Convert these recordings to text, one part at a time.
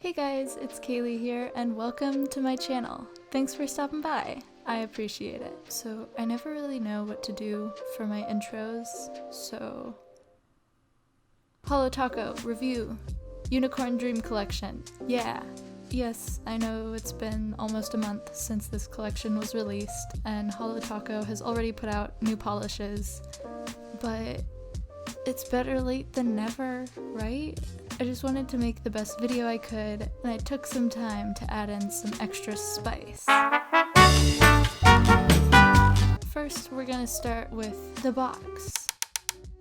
Hey guys, it's Kaylee here, and welcome to my channel. Thanks for stopping by. I appreciate it. So, I never really know what to do for my intros, so... Holo Taco Review Unicorn Dream Collection. Yeah. Yes, I know it's been almost a month since this collection was released, and Holo Taco has already put out new polishes, but it's better late than never, right? I just wanted to make the best video I could, and I took some time to add in some extra spice. First, we're gonna start with the box.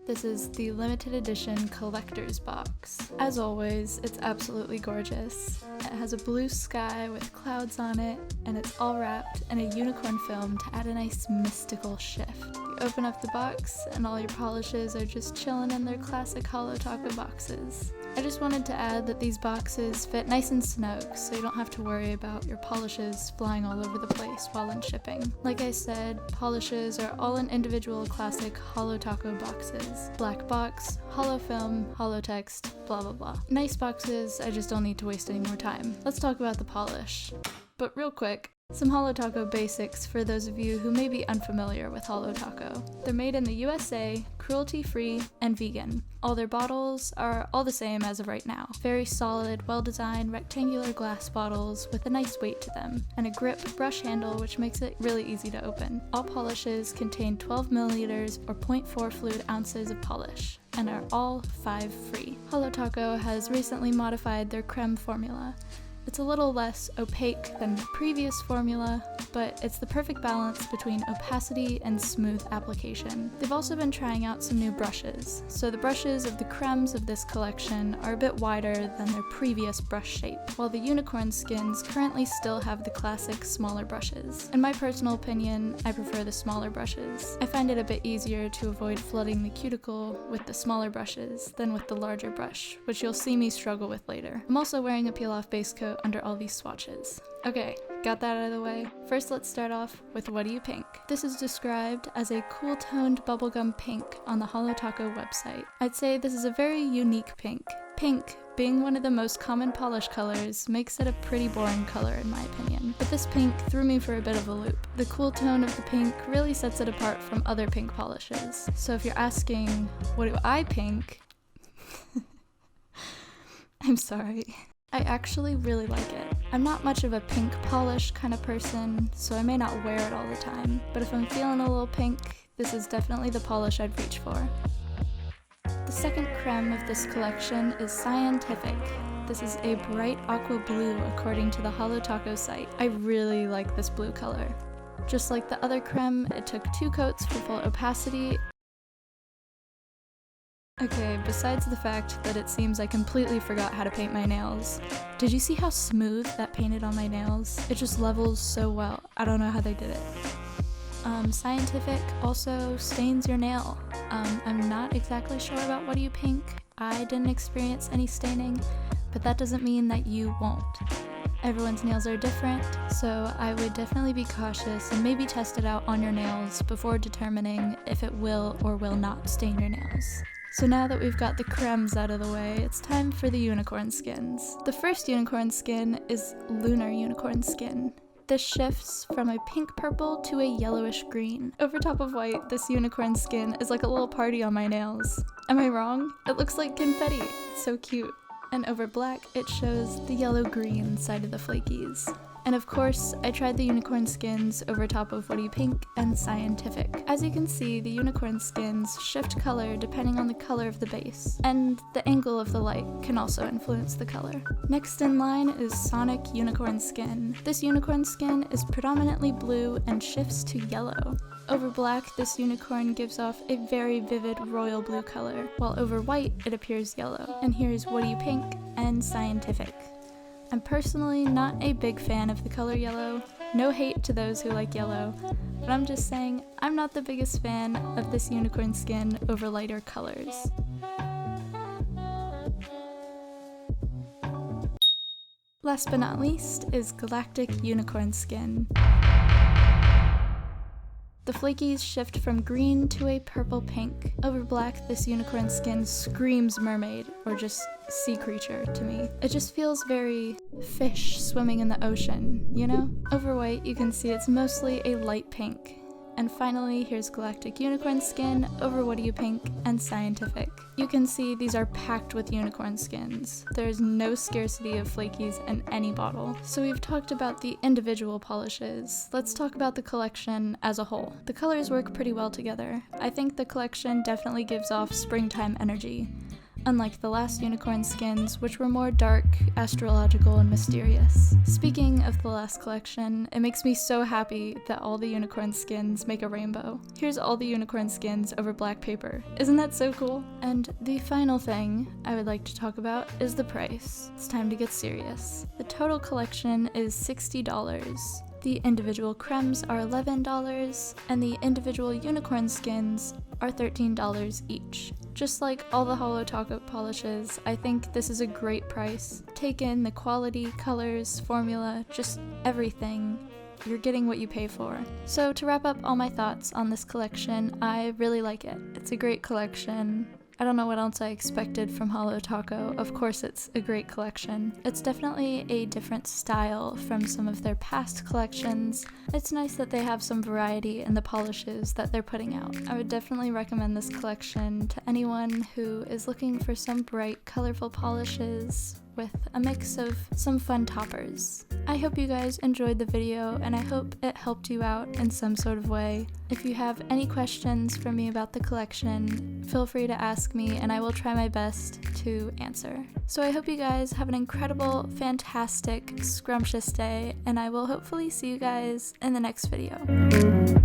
This is the limited edition collector's box. As always, it's absolutely gorgeous. It has a blue sky with clouds on it, and it's all wrapped in a unicorn film to add a nice mystical shift. You open up the box, and all your polishes are just chilling in their classic Holo Taco boxes. I just wanted to add that these boxes fit nice and snug, so you don't have to worry about your polishes flying all over the place while in shipping. Like I said, polishes are all in individual classic Holo Taco boxes. Black box, holo film, holo text, blah blah blah. Nice boxes, I just don't need to waste any more time. Let's talk about the polish. But real quick, some Holo Taco basics for those of you who may be unfamiliar with Holo Taco. They're made in the USA, cruelty-free, and vegan. All their bottles are all the same as of right now. Very solid, well-designed rectangular glass bottles with a nice weight to them, and a grip brush handle which makes it really easy to open. All polishes contain 12 milliliters or 0.4 fluid ounces of polish, and are all 5 free. Holo Taco has recently modified their creme formula. It's a little less opaque than the previous formula, but it's the perfect balance between opacity and smooth application. They've also been trying out some new brushes, so the brushes of the cremes of this collection are a bit wider than their previous brush shape, while the unicorn skins currently still have the classic smaller brushes. In my personal opinion, I prefer the smaller brushes. I find it a bit easier to avoid flooding the cuticle with the smaller brushes than with the larger brush, which you'll see me struggle with later. I'm also wearing a peel-off base coat under all these swatches. Okay, got that out of the way. First, let's start off with What Do You Pink? This is described as a cool-toned bubblegum pink on the Holo Taco website. I'd say this is a very unique pink. Pink, being one of the most common polish colors, makes it a pretty boring color in my opinion. But this pink threw me for a bit of a loop. The cool tone of the pink really sets it apart from other pink polishes. So if you're asking, what do I pink? I'm sorry. I actually really like it. I'm not much of a pink polish kind of person, so I may not wear it all the time, but if I'm feeling a little pink, this is definitely the polish I'd reach for. The second creme of this collection is Cyantific. This is a bright aqua blue according to the Holo Taco site. I really like this blue color. Just like the other creme, it took 2 coats for full opacity. Okay, besides the fact that it seems I completely forgot how to paint my nails, did you see how smooth that painted on my nails? It just levels so well. I don't know how they did it. Cyantific also stains your nail. I'm not exactly sure about What Do You Pink. I didn't experience any staining, but that doesn't mean that you won't. Everyone's nails are different, so I would definitely be cautious and maybe test it out on your nails before determining if it will or will not stain your nails. So now that we've got the cremes out of the way, it's time for the unicorn skins. The first unicorn skin is Lunar unicorn skin. This shifts from a pink purple to a yellowish green. Over top of white, this unicorn skin is like a little party on my nails. Am I wrong? It looks like confetti. It's so cute. And over black, it shows the yellow-green side of the flakies. And of course, I tried the unicorn skins over top of What Do You Pink and Cyantific. As you can see, the unicorn skins shift color depending on the color of the base, and the angle of the light can also influence the color. Next in line is Sonic unicorn skin. This unicorn skin is predominantly blue and shifts to yellow. Over black, this unicorn gives off a very vivid royal blue color, while over white, it appears yellow. And here's What Do You Pink and Cyantific. I'm personally not a big fan of the color yellow. No hate to those who like yellow, but I'm just saying I'm not the biggest fan of this unicorn skin over lighter colors. Last but not least is Galactic unicorn skin. The flakies shift from green to a purple pink. Over black, this unicorn skin screams mermaid, or just sea creature to me. It just feels very fish swimming in the ocean, you know? Over white, you can see it's mostly a light pink. And finally, here's Galactic Unicorn Skin, over What Do You Pink, and Cyantific. You can see these are packed with unicorn skins. There's no scarcity of flakies in any bottle. So we've talked about the individual polishes. Let's talk about the collection as a whole. The colors work pretty well together. I think the collection definitely gives off springtime energy, unlike the last unicorn skins, which were more dark, astrological, and mysterious. Speaking of the last collection, it makes me so happy that all the unicorn skins make a rainbow. Here's all the unicorn skins over black paper. Isn't that so cool? And the final thing I would like to talk about is the price. It's time to get serious. The total collection is $60. The individual cremes are $11, and the individual unicorn skins are $13 each. Just like all the Holo Taco polishes, I think this is a great price. Take in the quality, colors, formula, just everything. You're getting what you pay for. So to wrap up all my thoughts on this collection, I really like it. It's a great collection. I don't know what else I expected from Holo Taco. Of course it's a great collection. It's definitely a different style from some of their past collections. It's nice that they have some variety in the polishes that they're putting out. I would definitely recommend this collection to anyone who is looking for some bright, colorful polishes with a mix of some fun toppers. I hope you guys enjoyed the video, and I hope it helped you out in some sort of way. If you have any questions for me about the collection, feel free to ask me and I will try my best to answer. So I hope you guys have an incredible, fantastic, scrumptious day, and I will hopefully see you guys in the next video.